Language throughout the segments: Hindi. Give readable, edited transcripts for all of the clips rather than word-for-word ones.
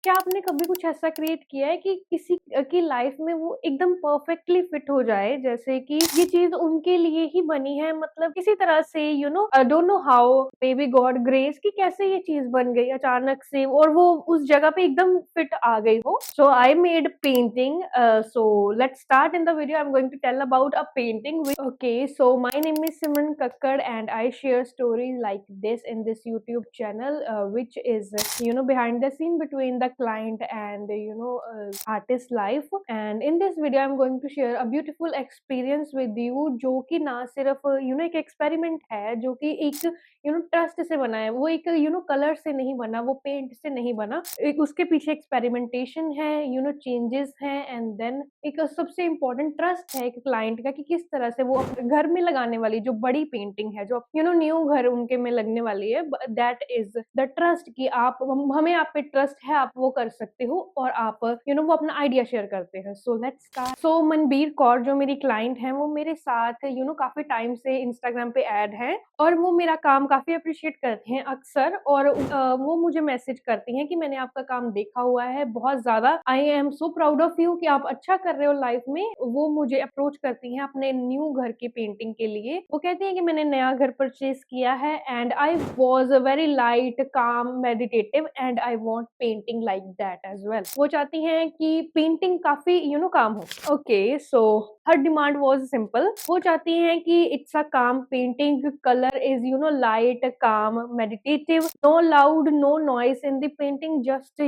क्या आपने कभी कुछ ऐसा क्रिएट किया है कि किसी की लाइफ में वो एकदम परफेक्टली फिट हो जाए, जैसे कि ये चीज उनके लिए ही बनी है, मतलब किसी तरह से I don't know how, may be God grace, कि कैसे ये चीज बन गई अचानक से और वो उस जगह पे एकदम फिट आ गई हो। So I made painting, so let's start in the video. I am going to tell about a painting. Okay, so my name is Simran Kakkar and I share stories like this in this YouTube channel, which is behind the scene between the client and artist life. And in this video I'm going to share a beautiful experience with you, जो कि ना सिर्फ एक एक्सपेरिमेंट है, जो कि एक ट्रस्ट से बना है। वो एक कलर से नहीं बना, वो पेंट से नहीं बना, एक उसके पीछे एक्सपेरिमेंटेशन है, चेंजेस हैं, एंड देन एक सबसे इम्पोर्टेंट ट्रस्ट है एक क्लाइंट का, कि किस तरह से वो अपने घर में लगाने वाली जो बड़ी पेंटिंग है, जो न्यू घर उनके में लगने वाली है, दैट इज द ट्रस्ट, कि आप हमें आप पे ट्रस्ट है, आप वो कर सकते हो और आप वो अपना आइडिया शेयर करते हैं। So let's start. So Manbir Kaur जो मेरी क्लाइंट है, वो मेरे साथ काफी टाइम से इंस्टाग्राम पे ऐड है और वो मेरा काम काफी अप्रिशिएट करते हैं अक्सर, और वो मुझे मैसेज करती हैं कि मैंने आपका काम देखा हुआ है बहुत ज्यादा, I am so proud of you कि आप अच्छा कर रहे हो लाइफ में। वो मुझे अप्रोच करती हैं अपने न्यू घर की पेंटिंग के लिए। वो कहती हैं कि मैंने नया घर परचेज किया है and I was very light calm meditative and I want painting like that as well. वो चाहती हैं कि पेंटिंग काफी काम हो। Okay, so her demand was simple. वो चाहती हैं कि it's a calm painting, colour is light calm meditative, no loud no noise in the painting, just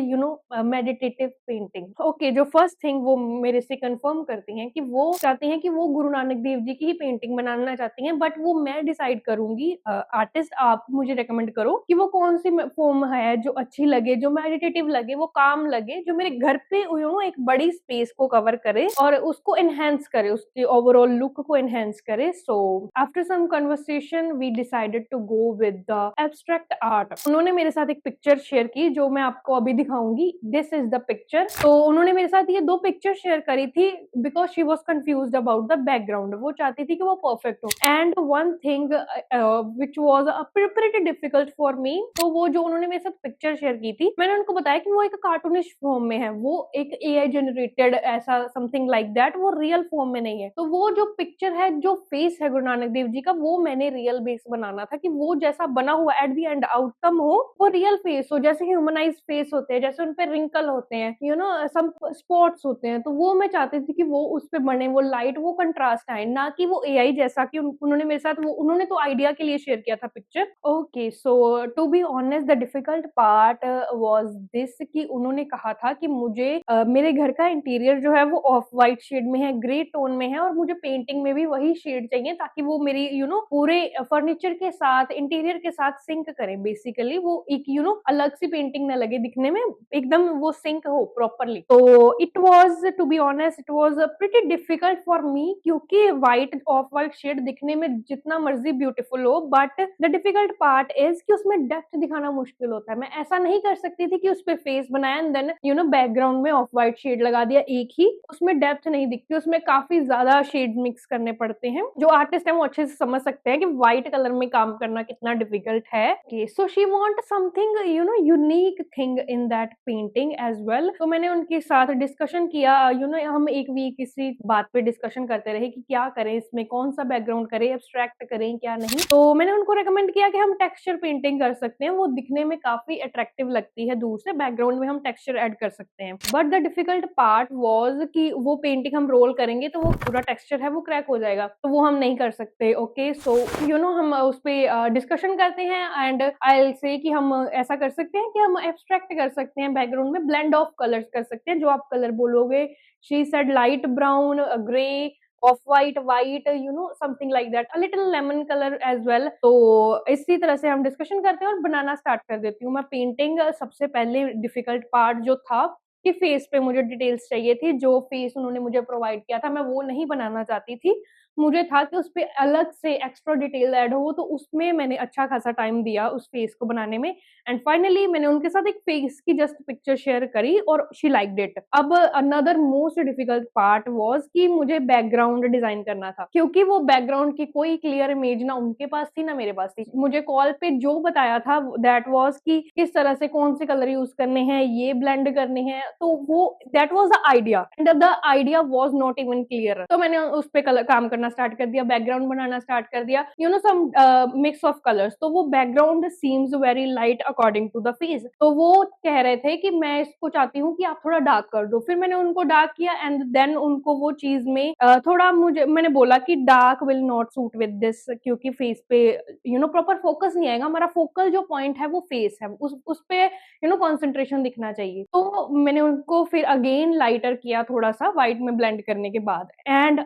meditative painting. Okay, जो फर्स्ट थिंग वो मेरे से कंफर्म करती हैं कि वो चाहती हैं कि वो गुरु नानक देव जी की ही पेंटिंग बनाना चाहती हैं, बट वो मैं डिसाइड करूंगी। आर्टिस्ट आप मुझे रेकमेंड करो कि वो कौन सी फॉर्म है जो अच्छी लगे, जो मेडिटेटिव लगे, वो काम लगे, जो मेरे घर पे एक बड़ी स्पेस को कवर करे और उसको एनहेंस करे, उसके ओवरऑल लुक को एनहेंस करे। So after some conversation we decided to go with the abstract art. उन्होंने मेरे साथ एक पिक्चर शेयर की जो मैं आपको अभी दिखाऊंगी। This is the picture. तो उन्होंने मेरे साथ ये दो पिक्चर शेयर करी थी because she was confuse about the background. वो चाहती थी कि वो परफेक्ट हो। And one thing which was pretty difficult for मी, तो वो जो उन्होंने मेरे साथ पिक्चर शेयर की थी, मैंने उनको बताया कि वो एक कार्टूनिश फॉर्म में है, वो एक AI जनरेटेड ऐसा समथिंग लाइक दैट, वो रियल फॉर्म में नहीं है। तो वो जो पिक्चर है, जो फेस है गुरु नानक देव जी का, वो मैंने रियल बेस बनाना था, कि वो जैसा बना हुआ एट द एंड आउटकम हो वो रियल फेस हो, जैसे ह्यूमनाइज फेस होते हैं, जैसे उनपे रिंकल होते हैं, सम स्पॉट्स होते हैं। तो वो मैं चाहती थी कि वो उस पे बने, वो लाइट, वो कंट्रास्ट आए, ना कि वो AI जैसा कि उन्होंने मेरे साथ, वो उन्होंने तो आइडिया के लिए शेयर किया था picture. Okay, so to be honest the difficult part was this, कि उन्होंने कहा था कि मुझे मेरे घर का इंटीरियर जो है वो ऑफ वाइट शेड में है, ग्रे टोन में है, और मुझे पेंटिंग में भी वही शेड चाहिए ताकि वो मेरी पूरे फर्नीचर के साथ, इंटीरियर के साथ सिंक करे। बेसिकली वो एक अलग सी पेंटिंग ना लगे दिखने में, एकदम वो सिंक हो प्रॉपरली। तो it was, to be honest, it was pretty difficult for me, क्योंकि व्हाइट, ऑफ व्हाइट शेड दिखने में जितना मर्जी ब्यूटीफुल हो, but the difficult part is कि उसमें डेप्थ दिखाना मुश्किल होता है। मैं ऐसा नहीं कर सकती थी कि उस पे फेस बनाया एंड देन बैकग्राउंड में ऑफ व्हाइट शेड लगा दिया एक ही, उसमें डेप्थ नहीं दिखती, उसमें काफी ज्यादा शेड मिक्स करने पड़ते हैं। जो आर्टिस्ट है वो अच्छे से समझ सकते हैं कि व्हाइट कलर में काम करना कितना डिफिकल्ट है। So she want something unique thing in that painting as well. तो मैंने उनके साथ डिस्कशन किया, हम एक वीक इसी बात पे डिस्कशन करते रहे कि क्या करें, इसमें कौन सा बैकग्राउंड करें, एब्स्ट्रैक्ट करें क्या नहीं। तो मैंने उनको रेकमेंड किया कि हम टेक्सचर पेंटिंग कर सकते हैं, वो दिखने में काफी अट्रैक्टिव लगती है दूर से, बैकग्राउंड में हम टेक्सचर ऐड कर सकते हैं। But the difficult part was कि वो पेंटिंग हम रोल करेंगे तो वो पूरा टेक्सचर है वो क्रैक हो जाएगा, तो वो हम नहीं कर सकते। ओके, सो हम उस पे डिस्कशन करते हैं एंड आई विल से कि हम ऐसा कर सकते हैं कि हम एब्स्ट्रैक्ट कर सकते हैं, बैकग्राउंड में ब्लेंड ऑफ कलर्स कर सकते हैं, जो आप कलर बोलोगे। She said light brown, grey, off white, white, something like that, a little lemon colour as well. तो इसी तरह से हम डिस्कशन करते हैं और बनाना स्टार्ट कर देती हूँ मैं पेंटिंग। सबसे पहले डिफिकल्ट पार्ट जो था कि फेस पे मुझे डिटेल्स चाहिए थी, जो फेस उन्होंने मुझे प्रोवाइड किया था मैं वो नहीं बनाना चाहती थी, मुझे था कि उसपे अलग से एक्स्ट्रा डिटेल ऐड हो, तो उसमें मैंने अच्छा खासा टाइम दिया उस फेस को बनाने में एंड फाइनली मैंने उनके साथ एक फेस की जस्ट पिक्चर शेयर करी और शी लाइक्ड इट। अब another most difficult part was कि मुझे बैकग्राउंड डिज़ाइन करना था, क्योंकि वो बैकग्राउंड की कोई क्लियर इमेज ना उनके पास थी, ना मेरे पास थी। मुझे कॉल पे जो बताया था दैट वाज़ कि किस तरह से कौन से कलर यूज़ करने हैं, ये ब्लेंड करने हैं, तो वो that was the idea and the idea was not even clear. तो मैंने उस पे काम करना स्टार्ट कर दिया, बैकग्राउंड बनाना स्टार्ट कर दिया, you know some mix of colours. तो वो background seems very light according to the face. तो वो कह रहे थे कि मैं इसको चाहती हूँ कि आप थोड़ा डार्क कर दो। फिर मैंने उनको डार्क किया एंड देन उनको वो चीज़ में थोड़ा मैंने बोला कि dark will not suit with this, क्योंकि फेस पे प्रॉपर फोकस नहीं आएगा। हमारा फोकल जो पॉइंट है वो फेस है, उस पे कंसंट्रेशन दिखना चाहिए। तो मैंने उनको फिर अगेन लाइटर किया थोड़ा-सा व्हाइट में ब्लेंड करने के बाद and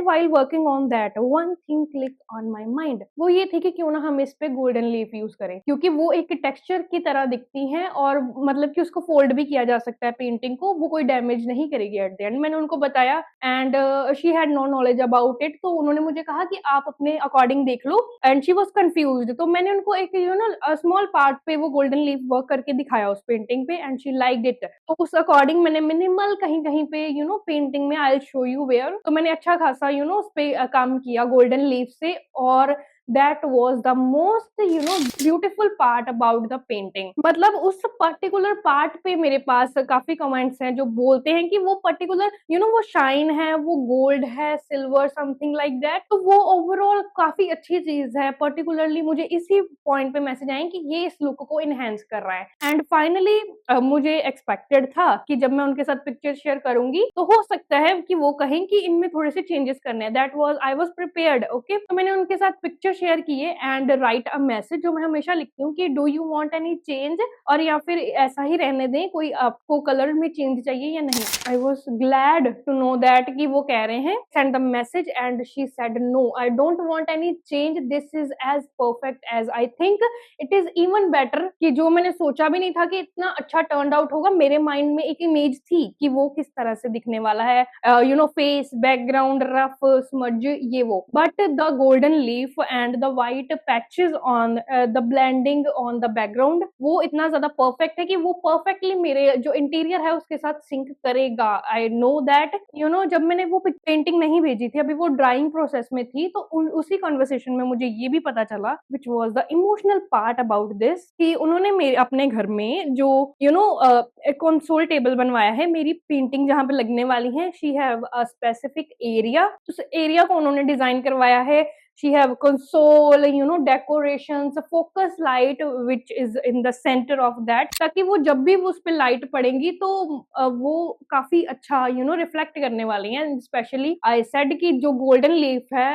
while working on that one thing clicked on my mind. वो ये थी कि क्यों ना हम इस पे गोल्डन लीफ यूज़ करें, क्योंकि वो एक टेक्सचर की तरह दिखती हैं और मतलब कि उसको फोल्ड भी किया जा सकता है पेंटिंग को, वो कोई डैमेज नहीं करेगी एट द एंड। मैंने उनको बताया and she had no knowledge about it, तो उन्होंने मुझे कहा कि आप अपने अकॉर्डिंग देख लो एंड शी वाज़ कन्फ्यूज्ड। तो मैंने उनको एक स्मॉल पार्ट पे वो गोल्डन लीफ वर्क करके दिखाया उस पेंटिंग पे एंड शी लाइक्ड इट। तो उस अकॉर्डिंग मैंने मिनिमल कहीं-कहीं पे पेंटिंग में I will show you where, तो मैंने अच्छा खासा उस पे काम किया गोल्डन लीफ से और that was the most beautiful part about the painting. मतलब उस पर्टिकुलर पार्ट पे मेरे पास काफ़ी कमेंट्स हैं जो बोलते हैं कि वो पर्टिकुलर वो शाइन है, वो गोल्ड है, सिल्वर समथिंग लाइक दैट। तो वो ओवरऑल काफ़ी अच्छी चीज़ है। पर्टिकुलरली मुझे इसी पॉइंट पे मैसेज आए कि ये इस लुक को एनहांस कर रहा है एंड फाइनली मुझे एक्सपेक्टेड था कि जब मैं उनके साथ पिक्चर शेयर करूँगी, तो हो सकता है कि वो कहें कि इनमें थोड़े-से चेंजेस करने हैं। That was I was prepared okay. तो मैंने उनके साथ पिक्चर शेयर किए एंड राइट अ मैसेज, जो मैं हमेशा लिखती हूँ कि do you want any change, और या फिर ऐसा ही रहने दें, कोई आपको कलर में चेंज चाहिए या नहीं। I was glad to know that कि वो कह रहे हैं send the message and she said no I don't want any change, this is as perfect as I think, it is even better. कि जो मैंने सोचा भी नहीं था कि इतना अच्छा टर्न्ड आउट होगा। मेरे माइंड में एक इमेज थी कि वो किस तरह से दिखने वाला है, फेस, बैकग्राउंड, रफ, स्मज, ये वो। But the golden leaf and the white patches on the blending on the background, वो इतना ज़्यादा परफेक्ट है कि वो परफेक्टली मेरे जो इंटीरियर है उसके साथ सिंक करेगा। आई नो दैट जब मैंने वो पेंटिंग नहीं भेजी थी, अभी वो ड्राइंग प्रोसेस में थी, तो उसी कन्वर्सेशन में मुझे ये भी पता चला which was the emotional part about this, कि उन्होंने मेरे अपने घर में जो एक कंसोल टेबल बनवाया है, मेरी पेंटिंग जहाँ पे लगने वाली है, she have a specific area, उस एरिया को उन्होंने डिज़ाइन करवाया है। She have console, decorations, focus light which is in the center of that, ताकि वो जब भी वो उस पे लाइट पड़ेंगी तो वो काफ़ी अच्छा रिफ्लेक्ट करने वाली हैं। स्पेशली आई सेड कि जो गोल्डन लीफ है,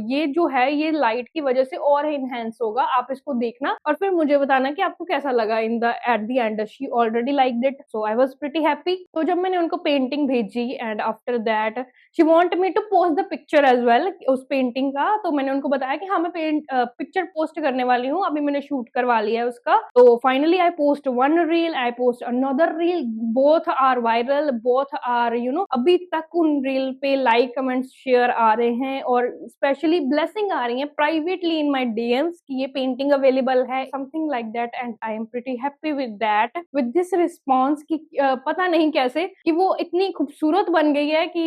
ये जो है ये लाइट की वजह से और एनहांस होगा, आप इसको देखना और फिर मुझे बताना कि आपको कैसा लगा in the at the end. She already liked it, so I was pretty happy. तो जब मैंने उनको पेंटिंग भेजी and after that she want me to post the picture as well उस पेंटिंग का, तो मैंने उनको बताया कि हाँ, मैं पिक्चर पोस्ट करने वाली हूँ, अभी मैंने शूट करवा लिया है उसका। तो finally I post one reel, I post another reel, both are viral, both are अभी तक उन रील पे लाइक, कमेंट्स, शेयर आ रहे हैं और स्पेशली ब्लेसिंग आ रही है प्राइवेटली इन माय डीएम्स कि ये पेंटिंग अवेलेबल है, something like that and I am pretty happy with that, with this response कि पता नहीं कैसे कि वो इतनी खूबसूरत बन गई है कि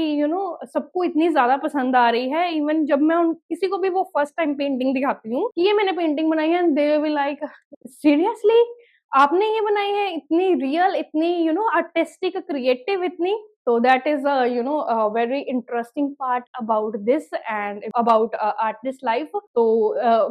सबको इतनी ज़्यादा पसंद आ रही है। इवन जब मैं किसी को भी वो फर्स्ट टाइम पेंटिंग दिखाती हूँ कि ये मैंने पेंटिंग बनाई है, दे विल लाइक सीरियसली आपने ये बनाई है, इतनी रियल, इतनी आर्टिस्टिक, क्रिएटिव, इतनी। तो that is a very interesting part about this and about artist life। तो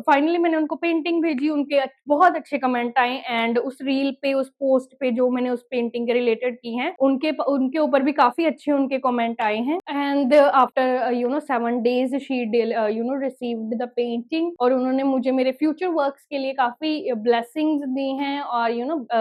फाइनली मैंने उनको पेंटिंग भेजी, उनके बहुत अच्छे कमेंट आए एंड उस रील पे, उस पोस्ट पे जो मैंने उस पेंटिंग के रिलेटेड की हैं, उनके ऊपर भी काफ़ी अच्छे उनके कमेंट आए हैं and after 7 days she received the painting और उन्होंने मुझे मेरे फ्यूचर वर्क्स के लिए काफ़ी ब्लेसिंग्स दी हैं और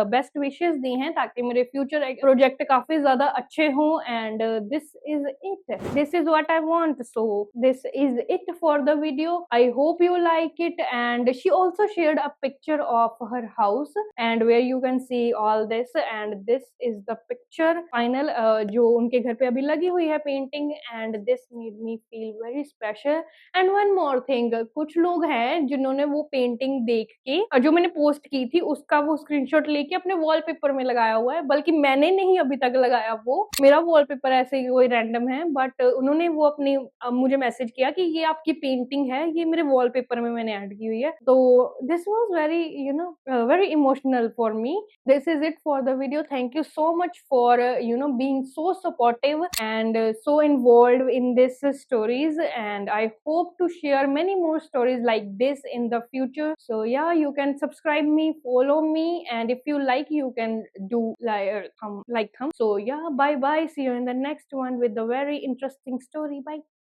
बेस्ट विशेस दी हैं ताकि मेरे फ्यूचर प्रोजेक्ट काफ़ी ज़्यादा अच्छे हों and this is it. This is what I want. So this is it for the video. I hope you like it. And she also shared a picture of her house and where you can see all this, and this is the picture final जो उनके घर पे अभी लगी हुई है painting, and this made me feel very special. And one more thing, कुछ लोग हैं जिन्होंने वो पेंटिंग देख के जो मैंने पोस्ट की थी उसका वो स्क्रीनशॉट लेके अपने वॉलपेपर में लगाया हुआ है, बल्कि मैंने नहीं अभी तक लगाया, वो मेरा वॉलपेपर ऐसे ही कोई रैंडम है, बट उन्होंने वो अपनी मुझे मैसेज किया कि ये आपकी पेंटिंग है, ये मेरे वॉलपेपर में मैंने ऐड की हुई है। तो this was very very emotional for me. This is it for the video. Thank you so much for being so supportive and so involved in this stories, and I hope to share many more stories like this in the future. So yeah, you can subscribe me, follow me, and if you like, you can do like thumb. So yeah, bye bye, see you in the next one with the very interesting story. Bye.